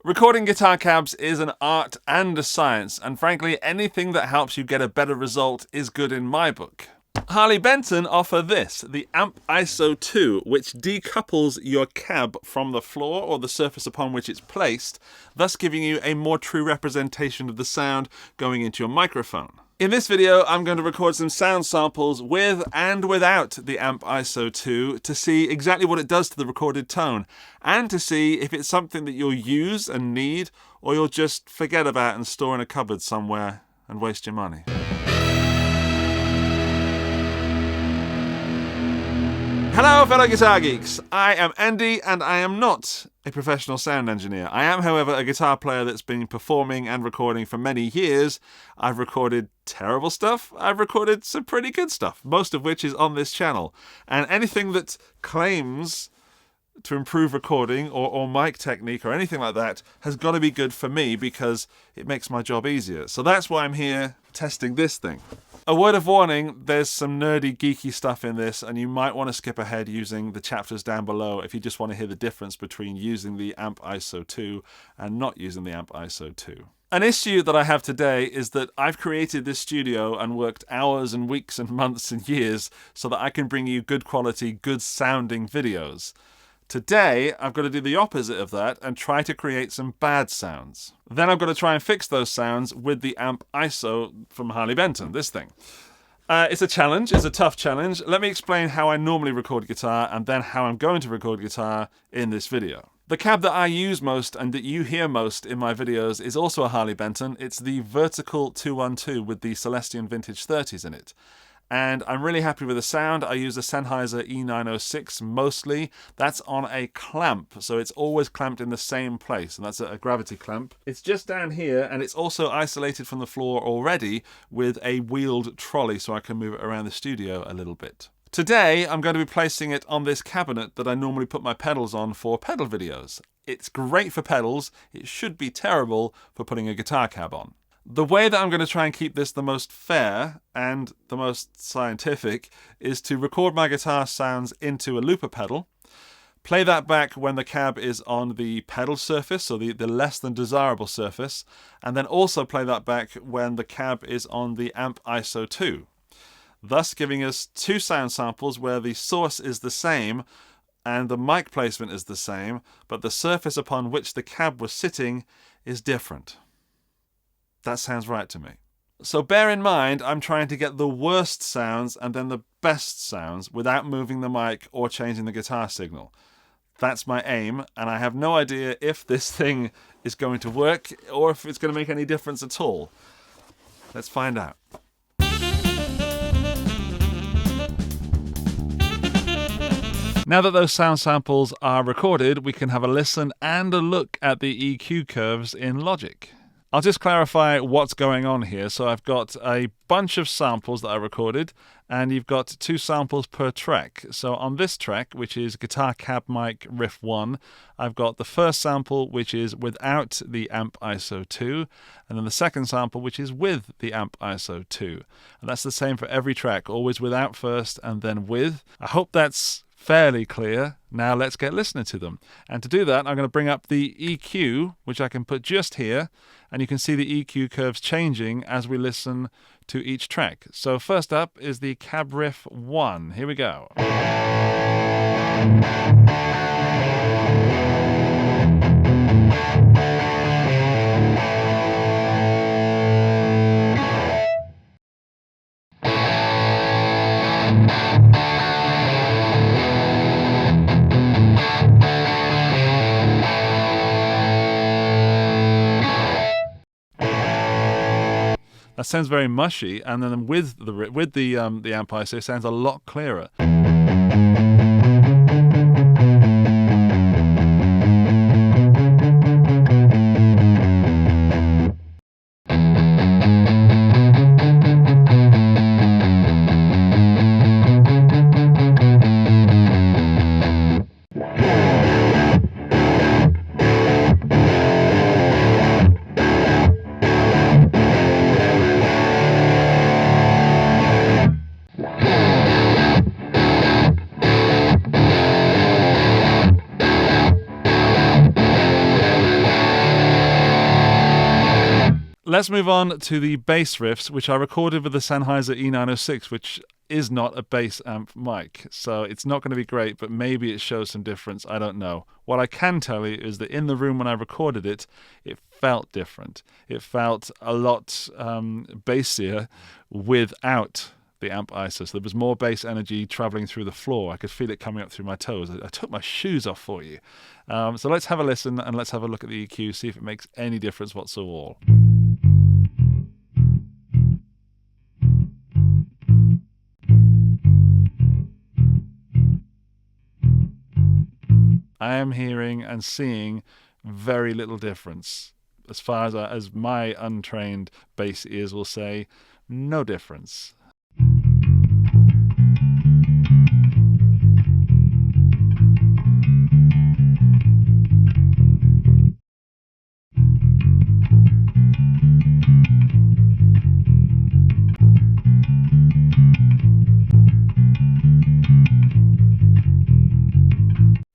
Recording guitar cabs is an art and a science, and frankly, anything that helps you get a better result is good in my book. Harley Benton offer this, the Amp Iso 2, which decouples your cab from the floor or the surface upon which it's placed, thus giving you a more true representation of the sound going into your microphone. In this video, I'm going to record some sound samples with and without the Amp Iso 2 to see exactly what it does to the recorded tone, and to see if it's something that you'll use and need, or you'll just forget about and store in a cupboard somewhere and waste your money. Hello fellow guitar geeks, I am Andy and I am not a professional sound engineer. I am, however, a guitar player that's been performing and recording for many years. I've recorded terrible stuff, I've recorded some pretty good stuff, most of which is on this channel. And anything that claims to improve recording or mic technique or anything like that has got to be good for me because it makes my job easier. So that's why I'm here testing this thing. A word of warning, there's some nerdy, geeky stuff in this, and you might want to skip ahead using the chapters down below if you just want to hear the difference between using the Amp Iso 2 and not using the Amp Iso 2. An issue that I have today is that I've created this studio and worked hours and weeks and months and years so that I can bring you good quality, good sounding videos. Today, I've got to do the opposite of that and try to create some bad sounds. Then I've got to try and fix those sounds with the Amp Iso from Harley Benton, this thing. It's a challenge, it's a tough challenge. Let me explain how I normally record guitar and then how I'm going to record guitar in this video. The cab that I use most and that you hear most in my videos is also a Harley Benton. It's the Vertical 212 with the Celestion Vintage 30s in it. And I'm really happy with the sound. I use a Sennheiser E906 mostly. That's on a clamp, so it's always clamped in the same place, and that's a gravity clamp. It's just down here, and it's also isolated from the floor already with a wheeled trolley, so I can move it around the studio a little bit. Today, I'm going to be placing it on this cabinet that I normally put my pedals on for pedal videos. It's great for pedals. It should be terrible for putting a guitar cab on. The way that I'm going to try and keep this the most fair and the most scientific is to record my guitar sounds into a looper pedal, play that back when the cab is on the pedal surface, or the less than desirable surface, and then also play that back when the cab is on the Amp Iso 2, thus giving us two sound samples where the source is the same and the mic placement is the same, but the surface upon which the cab was sitting is different. That sounds right to me. So bear in mind, I'm trying to get the worst sounds and then the best sounds without moving the mic or changing the guitar signal. That's my aim, and I have no idea if this thing is going to work or if it's going to make any difference at all. Let's find out. Now that those sound samples are recorded, we can have a listen and a look at the EQ curves in Logic. I'll just clarify what's going on here. So I've got a bunch of samples that I recorded, and you've got two samples per track. So on this track, which is Guitar Cab Mic Riff 1, I've got the first sample, which is without the Amp Iso 2, and then the second sample, which is with the Amp Iso 2. And that's the same for every track, always without first and then with. I hope that's fairly clear. Now let's get listening to them. And to do that, I'm going to bring up the EQ, which I can put just here, and you can see the EQ curves changing as we listen to each track. So first up is the Cab Riff 1. Here we go. That sounds very mushy, and then with the Amp Iso, it sounds a lot clearer. Let's move on to the bass riffs, which I recorded with the Sennheiser E906, which is not a bass amp mic. So it's not going to be great, but maybe it shows some difference. I don't know. What I can tell you is that in the room when I recorded it, it felt different. It felt a lot bassier without the amp ISO. So there was more bass energy traveling through the floor. I could feel it coming up through my toes. I took my shoes off for you. So let's have a listen and let's have a look at the EQ, see if it makes any difference whatsoever. I am hearing and seeing very little difference. As far as my untrained bass ears will say, no difference.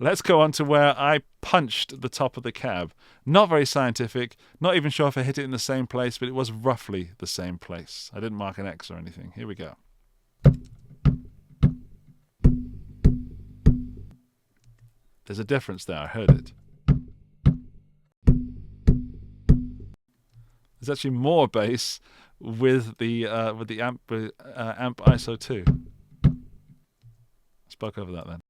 Let's go on to where I punched the top of the cab. Not very scientific, not even sure if I hit it in the same place, but it was roughly the same place. I didn't mark an X or anything. Here we go. There's a difference there, I heard it. There's actually more bass with the amp ISO 2. Spoke over that then.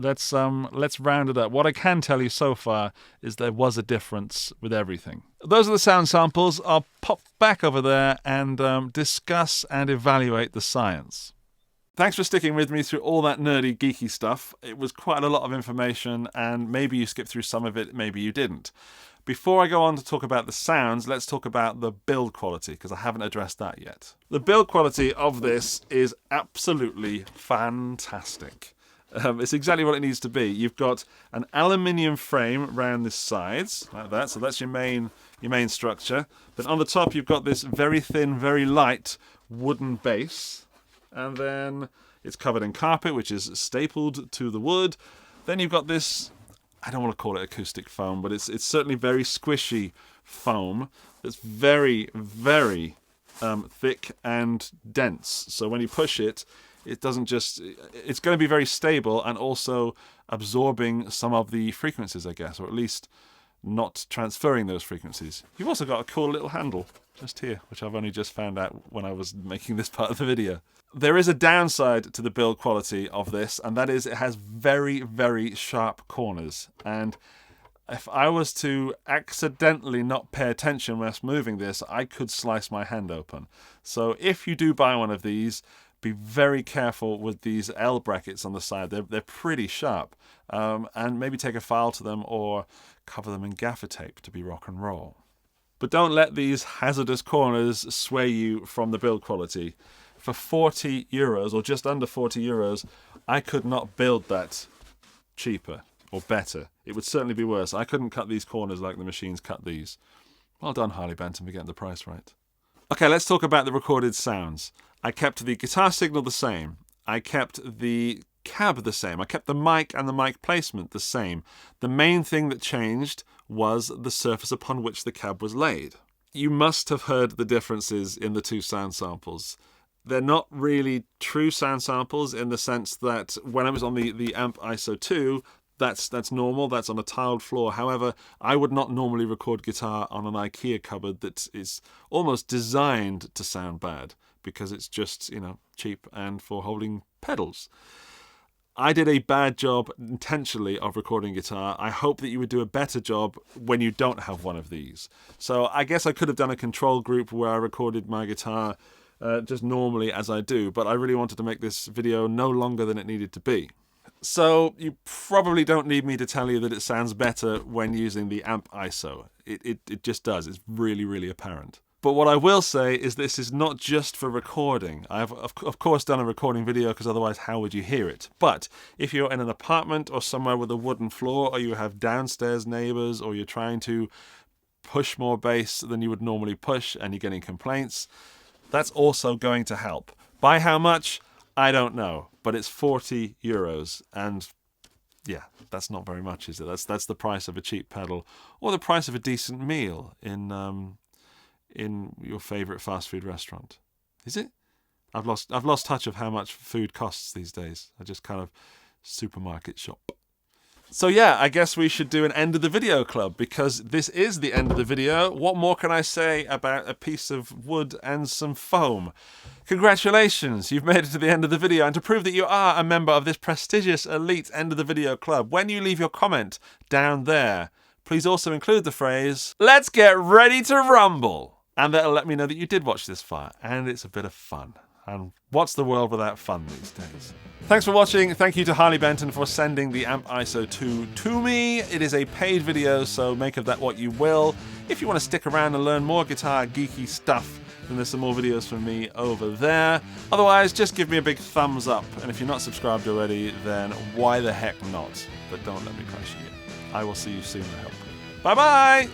Let's round it up. What I can tell you so far is there was a difference with everything. Those are the sound samples. I'll pop back over there and discuss and evaluate the science. Thanks for sticking with me through all that nerdy, geeky stuff. It was quite a lot of information, and maybe you skipped through some of it, maybe you didn't. Before I go on to talk about the sounds, let's talk about the build quality, because I haven't addressed that yet. The build quality of this is absolutely fantastic. It's exactly what it needs to be. You've got an aluminium frame around the sides, like that, so that's your main structure. Then on the top you've got this very thin, very light wooden base, and then it's covered in carpet, which is stapled to the wood. Then you've got this, I don't want to call it acoustic foam, but it's certainly very squishy foam that's very, very thick and dense. So when you push it, it doesn't just, it's going to be very stable and also absorbing some of the frequencies, I guess, or at least not transferring those frequencies. You've also got a cool little handle just here, which I've only just found out when I was making this part of the video. There is a downside to the build quality of this, and that is it has very, very sharp corners. And if I was to accidentally not pay attention whilst moving this, I could slice my hand open. So if you do buy one of these, be very careful with these L brackets on the side. They're pretty sharp. And maybe take a file to them or cover them in gaffer tape to be rock and roll. But don't let these hazardous corners sway you from the build quality. For 40 euros, or just under 40 euros, I could not build that cheaper or better. It would certainly be worse. I couldn't cut these corners like the machines cut these. Well done, Harley Benton, for getting the price right. Okay, let's talk about the recorded sounds. I kept the guitar signal the same. I kept the cab the same. I kept the mic and the mic placement the same. The main thing that changed was the surface upon which the cab was laid. You must have heard the differences in the two sound samples. They're not really true sound samples in the sense that when I was on the Amp Iso 2, that's normal, that's on a tiled floor. However, I would not normally record guitar on an IKEA cupboard that is almost designed to sound bad because it's just, cheap and for holding pedals. I did a bad job intentionally of recording guitar. I hope that you would do a better job when you don't have one of these. So I guess I could have done a control group where I recorded my guitar just normally as I do, but I really wanted to make this video no longer than it needed to be. So you probably don't need me to tell you that it sounds better when using the Amp Iso. It just does. It's really, really apparent. But what I will say is this is not just for recording. I've of course done a recording video because otherwise how would you hear it? But if you're in an apartment or somewhere with a wooden floor, or you have downstairs neighbours, or you're trying to push more bass than you would normally push and you're getting complaints, that's also going to help. By how much? I don't know, but it's 40 euros, and yeah, that's not very much, is it? That's the price of a cheap pedal, or the price of a decent meal in your favourite fast food restaurant. Is it? I've lost touch of how much food costs these days. I just kind of supermarket shop. So yeah, I guess we should do an end of the video club, because this is the end of the video. What more can I say about a piece of wood and some foam? Congratulations, you've made it to the end of the video, and to prove that you are a member of this prestigious elite end of the video club, when you leave your comment down there, please also include the phrase, "Let's get ready to rumble," and that'll let me know that you did watch this far, and it's a bit of fun. And what's the world without fun these days? Thanks for watching. Thank you to Harley Benton for sending the Amp Iso 2 to me. It is a paid video, so make of that what you will. If you want to stick around and learn more guitar geeky stuff, then there's some more videos from me over there. Otherwise, just give me a big thumbs up. And if you're not subscribed already, then why the heck not? But don't let me pressure you. I will see you soon, I hope. Bye-bye!